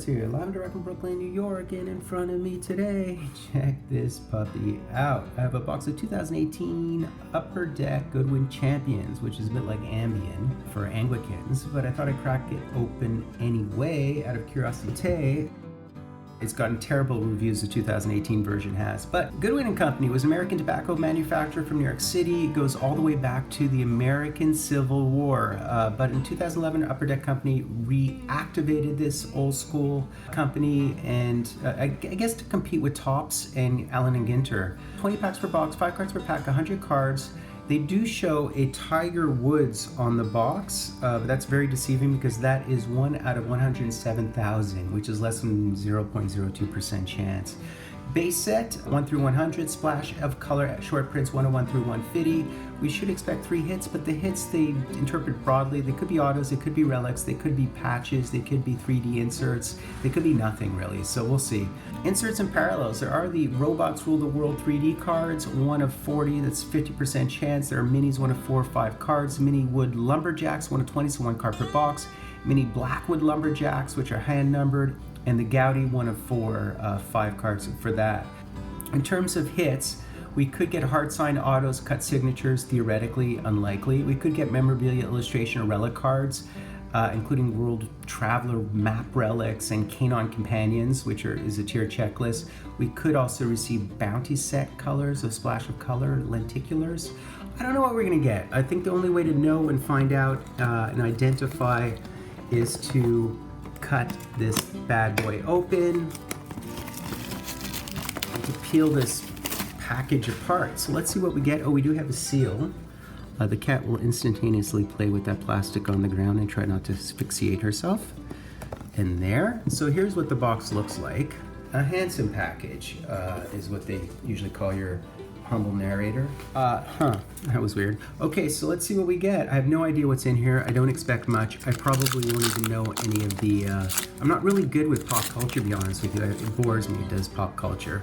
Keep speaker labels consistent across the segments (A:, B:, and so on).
A: here, live and direct from Brooklyn, New York, and in front of me today, check this puppy out. I have a box of 2018 Upper Deck Goodwin Champions, which is a bit like Ambien for Anglicans, but I thought I'd crack it open anyway out of curiosity. It's gotten terrible reviews, the 2018 version has. But Goodwin & Company was an American tobacco manufacturer from New York City. It goes all the way back to the American Civil War. But in 2011, Upper Deck Company reactivated this old school company and I guess to compete with Topps and Allen & Ginter. 20 packs per box, 5 cards per pack, 100 cards. They do show a Tiger Woods on the box, but that's very deceiving because that is 1 out of 107,000, which is less than 0.02% chance. Base set, 1 through 100, splash of color short prints, 101 through 150. We should expect 3 hits, but the hits they interpret broadly. They could be autos, they could be relics, they could be patches, they could be 3D inserts, they could be nothing really, so we'll see. Inserts and parallels, there are the Robots Rule the World 3D cards, 1 of 40, that's 50% chance. There are minis, 1 of 4 or 5 cards. Mini Wood Lumberjacks, 1 of 20, so 1 card per box. Mini Blackwood Lumberjacks, which are hand numbered, and the Gaudy 1 of 4, 5 cards for that. In terms of hits, we could get hard signed autos, cut signatures, theoretically unlikely. We could get memorabilia, illustration, or relic cards, including World Traveler map relics and Canine Companions, which is a tier checklist. We could also receive bounty set colors, a splash of color, lenticulars. I don't know what we're gonna get. I think the only way to know and find out and identify is to cut this bad boy open, to peel this package apart. So let's see what we get. Oh, we do have a seal. The cat will instantaneously play with that plastic on the ground and try not to asphyxiate herself. And there. So here's what the box looks like. A handsome package is what they usually call your humble narrator. That was weird. Okay, so let's see what we get. I have no idea what's in here. I don't expect much. I probably won't even know any of the, I'm not really good with pop culture, to be honest with you. It bores me, it does pop culture.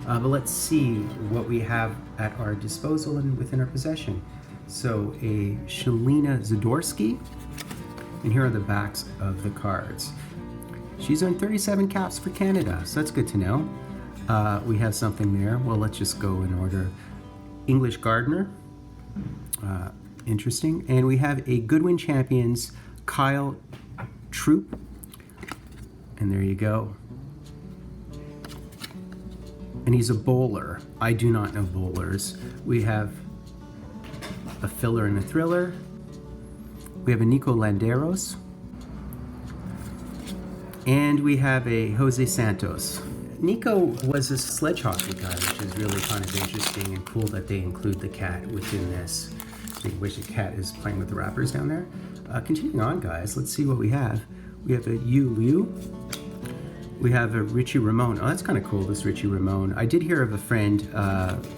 A: But let's see what we have at our disposal and within our possession. So a Shalina Zadorsky, and here are the backs of the cards. She's earned 37 caps for Canada, so that's good to know. We have something there. Well, let's just go in order. English Gardener, interesting. And we have a Goodwin Champions Kyle Troop, and there you go. And he's a bowler. I do not know bowlers. We have a filler and a thriller. We have a Nico Landeros. And we have a Jose Santos. Nico was a sledge hockey guy, which is really kind of interesting and cool that they include the cat within this. I wish the cat is playing with the wrappers down there. Continuing on, guys, let's see what we have. We have a Yu Liu. We have a Richie Ramone. Oh, that's kind of cool, this Richie Ramone. I did hear of a friend,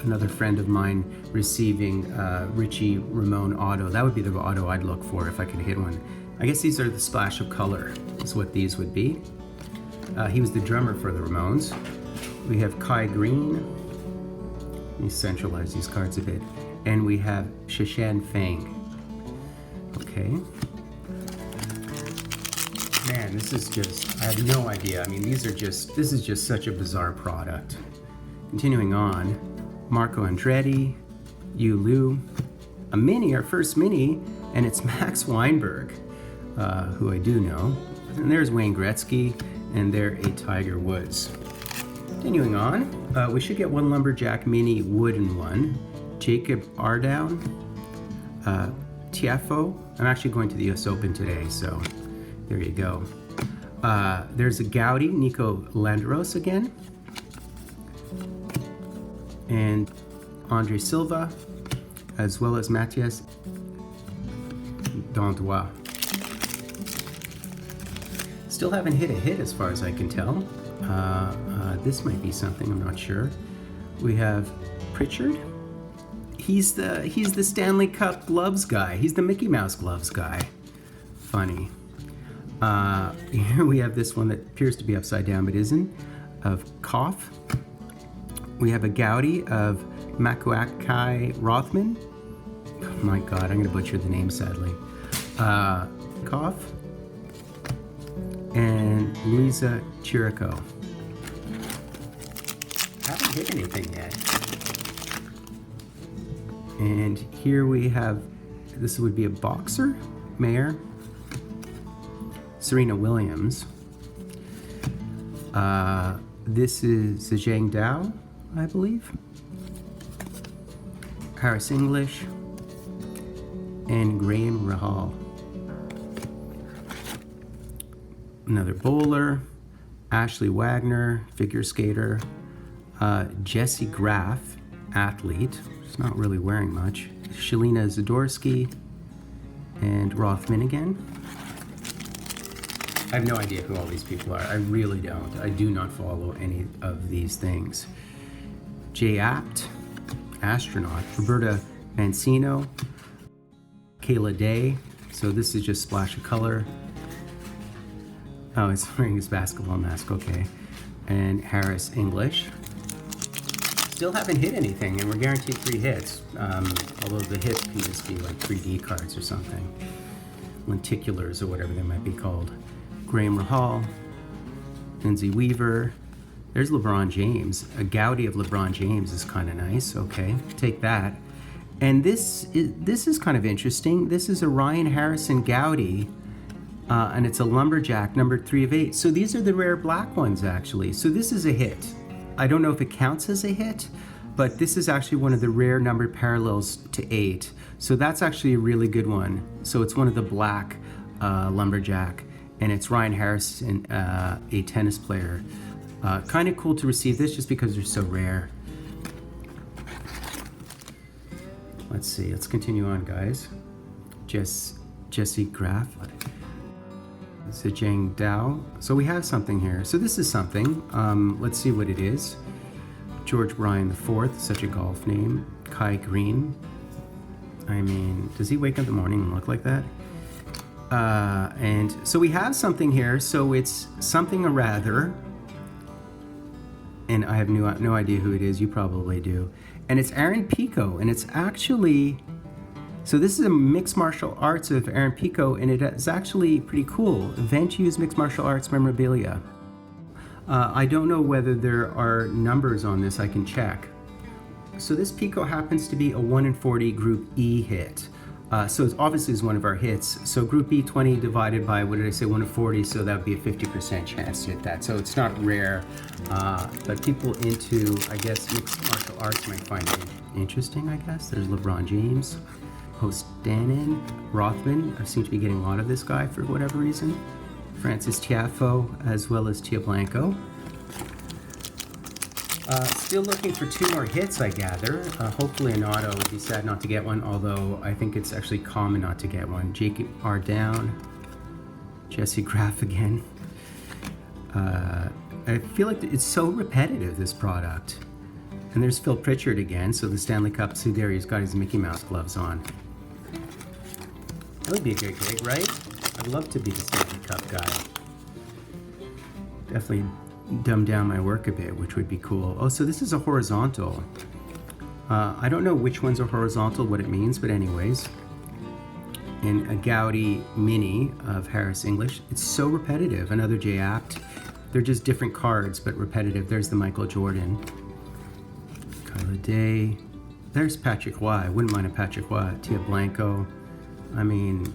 A: another friend of mine, receiving Richie Ramone auto. That would be the auto I'd look for if I could hit one. I guess these are the splash of color, is what these would be. He was the drummer for the Ramones. We have Kai Green. Let me centralize these cards a bit. And we have Shishan Fang. Okay. Man, this is just, I have no idea. I mean, this is just such a bizarre product. Continuing on, Marco Andretti, Yu Liu, a mini, our first mini, and it's Max Weinberg, who I do know. And there's Wayne Gretzky, and there a Tiger Woods. Continuing on, we should get one Lumberjack mini wooden one, Jacob Ardown, Tiafo. I'm actually going to the US Open today, so there you go. There's a Gaudy, Nico Landeros again, and Andre Silva, as well as Mathias Dantois. Still haven't hit a hit as far as I can tell. This might be something, I'm not sure. We have Pritchard. He's the Stanley Cup gloves guy. He's the Mickey Mouse gloves guy. Funny. Here we have this one that appears to be upside down but isn't, of Koff. We have a Gaudy of Makuakai Rothman. Oh my God, I'm gonna butcher the name sadly. Koff. and Luisa Chirico. Haven't hit anything yet. And here we have, this would be a boxer, Mayer, Serena Williams. This is Zhang Dao, I believe. Harris English, and Graham Rahal. Another bowler, Ashley Wagner, figure skater, Jesse Graff, athlete, she's not really wearing much, Shalina Zadorsky, and Rothman again. I have no idea who all these people are. I really don't. I do not follow any of these things. Jay Apt, astronaut, Roberta Mancino, Kayla Day. So this is just splash of color. Oh, he's wearing his basketball mask, okay. And Harris English. Still haven't hit anything, and we're guaranteed 3 hits. Although the hits can just be like 3D cards or something. Lenticulars or whatever they might be called. Graham Rahal, Lindsay Weaver. There's LeBron James. A Gaudy of LeBron James is kind of nice. Okay, take that. And this is kind of interesting. This is a Ryan Harrison Gaudy, and it's a Lumberjack, number 3 of 8. So these are the rare black ones, actually. So this is a hit. I don't know if it counts as a hit, but this is actually one of the rare numbered parallels to 8. So that's actually a really good one. So it's one of the black Lumberjack, and it's Ryan Harrison, a tennis player. Kind of cool to receive this just because they're so rare. Let's see, let's continue on, guys. Jesse Graff, Zhang Dao. So we have something here. So this is something. Let's see what it is. George Bryan IV, such a golf name. Kai Green. I mean, does he wake up in the morning and look like that? And so we have something here. So it's something or rather, and I have no idea who it is. You probably do. And it's Aaron Pico, and it's actually, so this is a mixed martial arts of Aaron Pico, and it is actually pretty cool. Event use mixed martial arts memorabilia. I don't know whether there are numbers on this. I can check. So this Pico happens to be a 1 in 40 Group E hit. So it's obviously is one of our hits. So Group E 20 divided by, what did I say, 1 in 40, so that would be a 50% chance to hit that. So it's not rare, but people into, I guess, mixed martial arts might find it interesting, I guess. There's LeBron James, Hostanen, Rothman. I seem to be getting a lot of this guy for whatever reason. Francis Tiafo, as well as Tia Blanco. Still looking for 2 more hits, I gather. Hopefully an auto. Would be sad not to get one, although I think it's actually common not to get one. Jacob R. Down, Jesse Graff again. I feel like it's so repetitive, this product. And there's Phil Pritchard again, so the Stanley Cup, see there, he's got his Mickey Mouse gloves on. That would be a good gig, right? I'd love to be the Stanley Cup guy. Definitely dumb down my work a bit, which would be cool. Oh, so this is a horizontal. I don't know which ones are horizontal, what it means, but anyways. In a Gaudy Mini of Harris English. It's so repetitive. Another J Apt. They're just different cards, but repetitive. There's the Michael Jordan. Kyla Day. There's Patrick Roy. I wouldn't mind a Patrick Roy. Tia Blanco. I mean,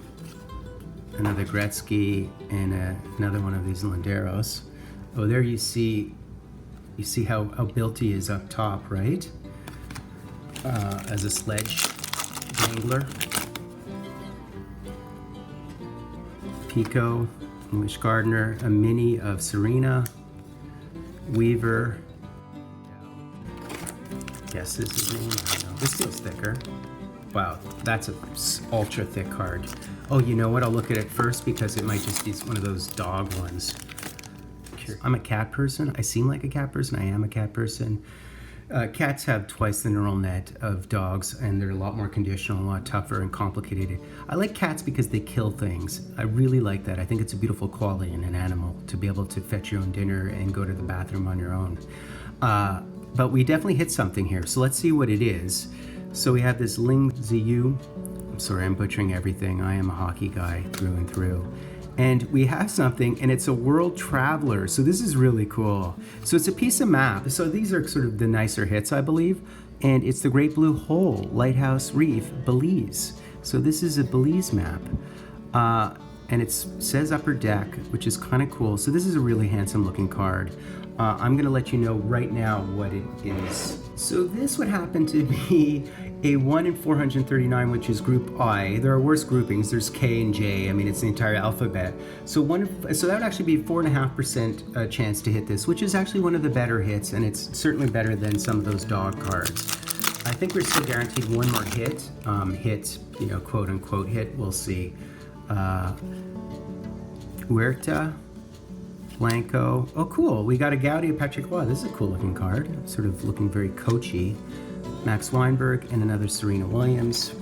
A: another Gretzky and another one of these Landeros. Oh, there you see how built he is up top, right? As a sledge dangler. Pico, English Gardener, a mini of Serena, Weaver. Guess this is his name. I don't know. This feels thicker. Wow, that's an ultra thick card. Oh, you know what? I'll look at it first because it might just be one of those dog ones. I'm a cat person. I seem like a cat person. I am a cat person. Cats have twice the neural net of dogs, and they're a lot more conditional, a lot tougher and complicated. I like cats because they kill things. I really like that. I think it's a beautiful quality in an animal to be able to fetch your own dinner and go to the bathroom on your own. But we definitely hit something here. So let's see what it is. So we have this Ling Ziyu. I'm sorry, I'm butchering everything. I am a hockey guy through and through. And we have something, and it's a world traveler. So this is really cool. So it's a piece of map. So these are sort of the nicer hits, I believe. And it's the Great Blue Hole, Lighthouse Reef, Belize. So this is a Belize map. And it says Upper Deck, which is kind of cool. So this is a really handsome looking card. I'm gonna let you know right now what it is. So this would happen to be a 1 in 439, which is group I. There are worse groupings, there's K and J. I mean, it's the entire alphabet. So that would actually be 4.5% chance to hit this, which is actually one of the better hits, and it's certainly better than some of those dog cards. I think we're still guaranteed one more hit, you know, quote unquote hit, we'll see. Huerta, Blanco. Oh, cool. We got a Gaudi of Patrick Waugh. This is a cool looking card. Sort of looking very coachy. Max Weinberg and another Serena Williams.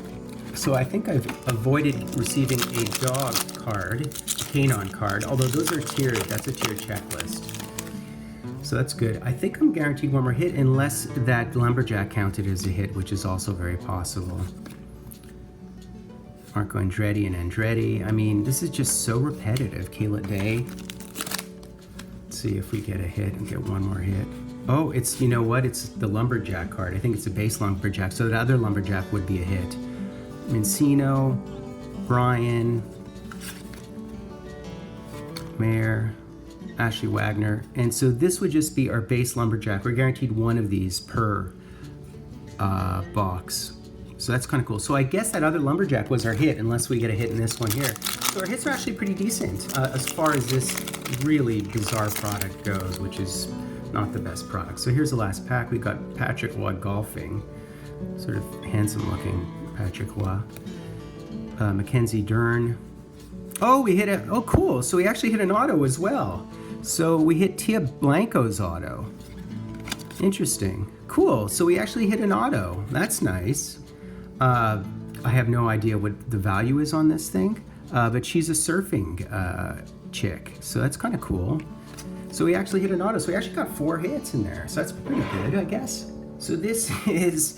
A: So I think I've avoided receiving a dog card, a canine card, although those are tiered. That's a tiered checklist. So that's good. I think I'm guaranteed one more hit unless that Lumberjack counted as a hit, which is also very possible. Marco Andretti and Andretti. I mean, this is just so repetitive. Kayla Day. Let's see if we get a hit and get one more hit. Oh, it's, you know what? It's the Lumberjack card. I think it's a base Lumberjack. So the other Lumberjack would be a hit. Mincino, Brian, Mayer, Ashley Wagner. And so this would just be our base Lumberjack. We're guaranteed one of these per box. So that's kind of cool. So I guess that other Lumberjack was our hit, unless we get a hit in this one here. So our hits are actually pretty decent as far as this really bizarre product goes, which is not the best product. So here's the last pack. We got Patrick Waugh Golfing, sort of handsome looking Patrick Waugh. Mackenzie Dern. Oh, we hit a, oh cool. So we actually hit an auto as well. So we hit Tia Blanco's auto. Interesting. Cool. So we actually hit an auto. That's nice. I have no idea what the value is on this thing, but she's a surfing chick, so that's kind of cool. So we actually hit an auto, so we actually got 4 hits in there, so that's pretty good, I guess. So this is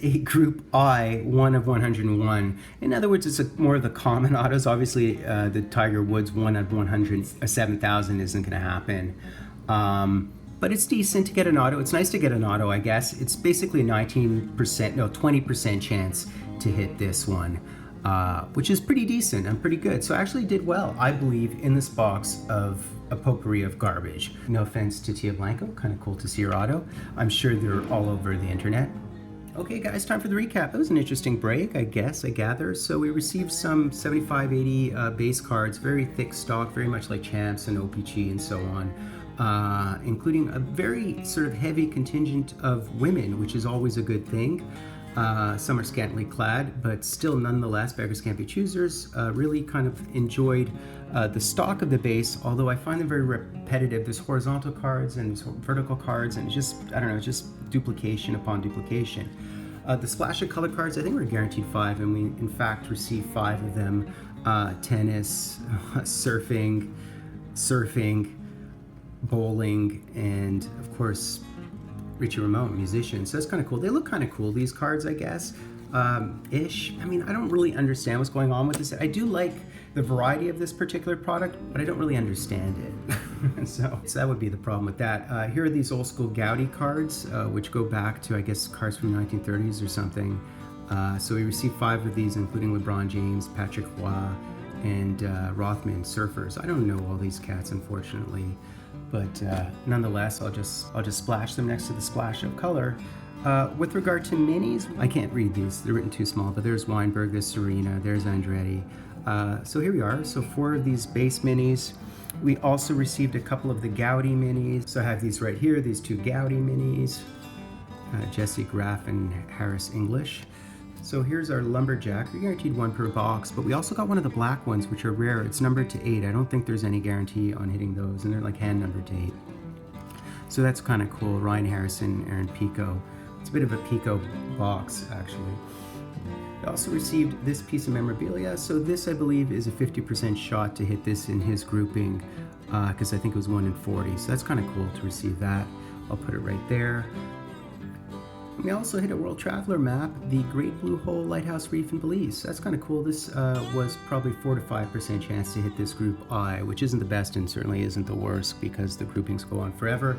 A: a group I, 1 of 101. In other words, it's more of the common autos. Obviously, the Tiger Woods 1 of 7,000 isn't going to happen. But it's decent to get an auto. It's nice to get an auto, I guess. It's basically a 20% chance to hit this one, which is pretty decent and pretty good. So I actually did well, I believe, in this box of a potpourri of garbage. No offense to Tia Blanco, kind of cool to see your auto. I'm sure they're all over the internet. Okay guys, time for the recap. That was an interesting break, I guess, I gather. So we received some 75, 80 base cards, very thick stock, very much like Champs and OPG and so on. Including a very sort of heavy contingent of women, which is always a good thing. Some are scantily clad, but still nonetheless, beggars can't be choosers. Really kind of enjoyed the stock of the base, although I find them very repetitive. There's horizontal cards and there's vertical cards, and just, I don't know, just duplication upon duplication. The splash of color cards, I think we're guaranteed 5, and we in fact received 5 of them. Tennis, surfing, bowling, and of course Richie Ramone, musician. So that's kind of cool. They look kind of cool, these cards, I guess, ish. I mean, I don't really understand what's going on with this. I do like the variety of this particular product, but I don't really understand it. so that would be the problem with that. Here are these old school Gaudi cards, which go back to, I guess, cards from the 1930s or something. So we received 5 of these, including LeBron James, Patrick Waugh, and Rothman, surfers. I don't know all these cats, unfortunately. But nonetheless, I'll just splash them next to the splash of color. With regard to minis, I can't read these, they're written too small, but there's Weinberg, there's Serena, there's Andretti. So here we are, so 4 of these base minis. We also received a couple of the Gaudi minis. So I have these right here, these 2 Gaudi minis, Jesse Graff and Harris English. So here's our Lumberjack. We're guaranteed 1 per box, but we also got one of the black ones, which are rare. It's numbered to 8. I don't think there's any guarantee on hitting those, and they're like hand numbered to 8. So that's kind of cool. Ryan Harrison, Aaron Pico. It's a bit of a Pico box, actually. We also received this piece of memorabilia. So this, I believe, is a 50% shot to hit this in his grouping, because I think it was 1 in 40. So that's kind of cool to receive that. I'll put it right there. We also hit a World Traveler map, the Great Blue Hole Lighthouse Reef in Belize. That's kind of cool. This was probably 4 to 5% chance to hit this group I, which isn't the best and certainly isn't the worst because the groupings go on forever,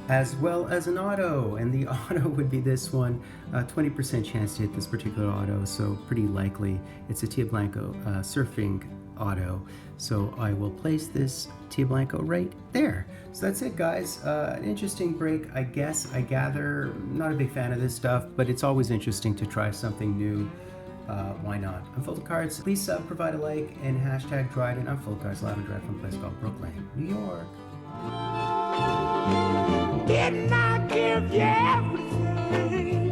A: as well as an auto. And the auto would be this one, 20% chance to hit this particular auto, so pretty likely it's a Tia Blanco surfing auto. So I will place this Tia Blanco right there. So that's it, guys. An interesting break, I guess. I gather, not a big fan of this stuff, but it's always interesting to try something new. Why not? Unfolded cards. Please provide a like and hashtag Dryden. Unfolded cards live and direct from a place called Brooklyn, New York.
B: Didn't I give you everything?